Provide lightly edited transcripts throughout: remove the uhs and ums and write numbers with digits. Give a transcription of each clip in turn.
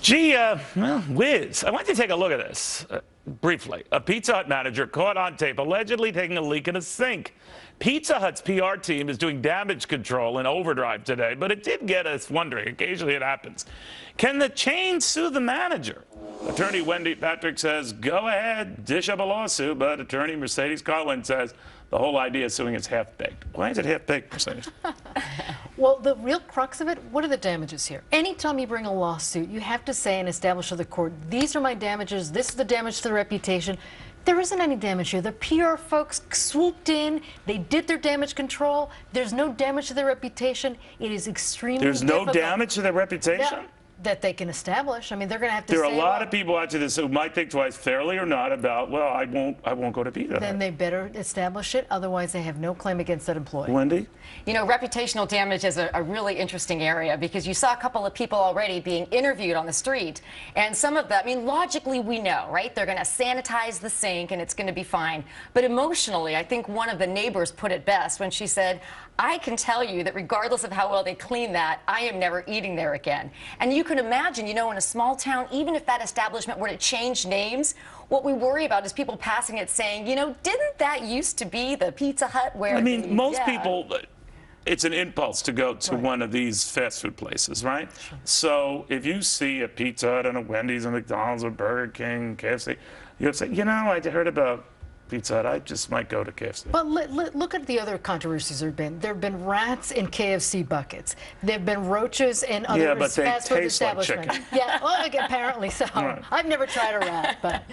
Gee, well, Wiz, I want you to take a look at this briefly. A Pizza Hut manager caught on tape allegedly taking a leak in a sink. Pizza Hut's PR team is doing damage control in overdrive today, but it did get us wondering. Occasionally it happens. Can the chain sue the manager? Attorney Wendy Patrick says, go ahead, dish up a lawsuit, but attorney Mercedes Carlin says the whole idea of suing is half-baked. Why is it half-baked, Mercedes? Well, the real crux of it, what are the damages here? Anytime you bring a lawsuit, you have to say and establish to the court, these are my damages, this is the damage to the reputation. There isn't any damage here. The PR folks swooped in, they did their damage control, there's no damage to their reputation. It is extremely difficult. There's no damage to their reputation? Yeah, that they can establish. I mean, they're going to have to say, there are a lot of people out to this who might think twice, fairly or not, about, well, I won't go to Pizza Hut. Then they better establish it, otherwise they have no claim against that employee. Wendy? You know, reputational damage is a really interesting area because you saw a couple of people already being interviewed on the street, and some of them, I mean, logically we know, right? They're going to sanitize the sink and it's going to be fine. But emotionally, I think one of the neighbors put it best when she said, I can tell you that regardless of how well they clean that, I am never eating there again. And you can imagine, you know, in a small town, even if that establishment were to change names, what we worry about is people passing it saying, you know, didn't that used to be the Pizza Hut where... I mean, most people, it's an impulse to go to one of these fast food places, right? Sure. So if you see a Pizza Hut and a Wendy's and McDonald's or Burger King, KFC, you say, you know, I heard about Pizza Hut, I just might go to KFC. But look at the other controversies there have been. There have been rats in KFC buckets. There have been roaches in other fast food establishments. Like yeah, well, apparently so. Right. I've never tried a rat,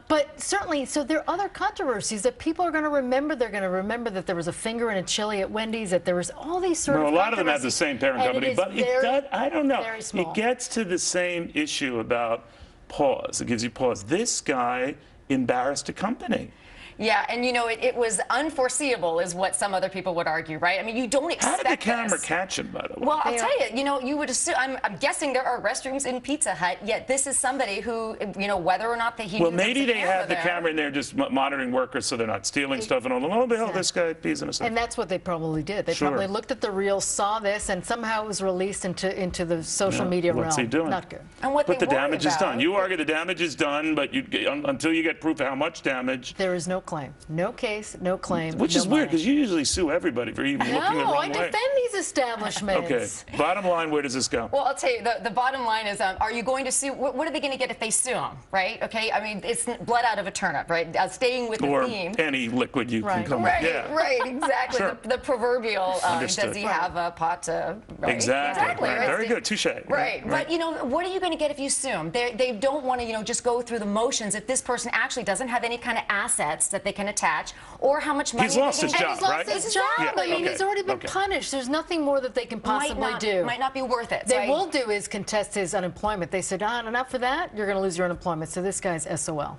but certainly, so there are other controversies that people are going to remember. They're going to remember that there was a finger in a chili at Wendy's, that there was all these sort of a lot of them have the same parent company, but it does, I don't know. It gets to the same issue about pause. It gives you pause. This guy embarrassed a company. Yeah, and you know, it was unforeseeable is what some other people would argue, right? I mean, you don't expect How did the camera catch him, by the way? Well, I'll tell you, you know, you would assume, I'm guessing there are restrooms in Pizza Hut, yet this is somebody who, you know, whether or not that he Well, maybe they have the camera in there just monitoring workers so they're not stealing stuff and all. Oh, the hell, this guy pees in a sink. And that's what they probably did. They probably looked at the reels, saw this, and somehow it was released into the social media realm. What's he doing? Not good. And what but the damage is done. You argue the damage is done, but until you get proof of how much damage. There is no claim. No case, no claim. Which is weird, because you usually sue everybody for even looking the wrong way. No, I defend these establishments. Okay, bottom line, where does this go? Well, I'll tell you, the bottom line is, are you going to sue? What are they going to get if they sue them, right? Okay, I mean, it's blood out of a turnip, right? Staying with the theme. Or any liquid you can come up with. Right, exactly. Sure. The proverbial, does he have a pot to, right? Exactly. Right. Very good, touche. Right, but you know, what are you going to get if you sue them? They don't want to, you know, just go through the motions if this person actually doesn't have any kind of assets that they can attach, or how much money he's lost his job, right? He's lost his job. Yeah. I mean, he's already been punished. There's nothing more that they can possibly do. Might not be worth it. They will do is contest his unemployment. They said, enough for that, you're going to lose your unemployment. So this guy's SOL.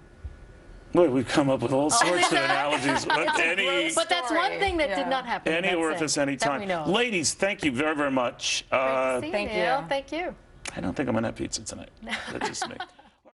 Well, we've come up with all sorts of analogies. But that's one thing that did not happen. Any orifice, any time. Ladies, thank you very, very much. Thank you. Thank you. I don't think I'm going to have pizza tonight. That's just me.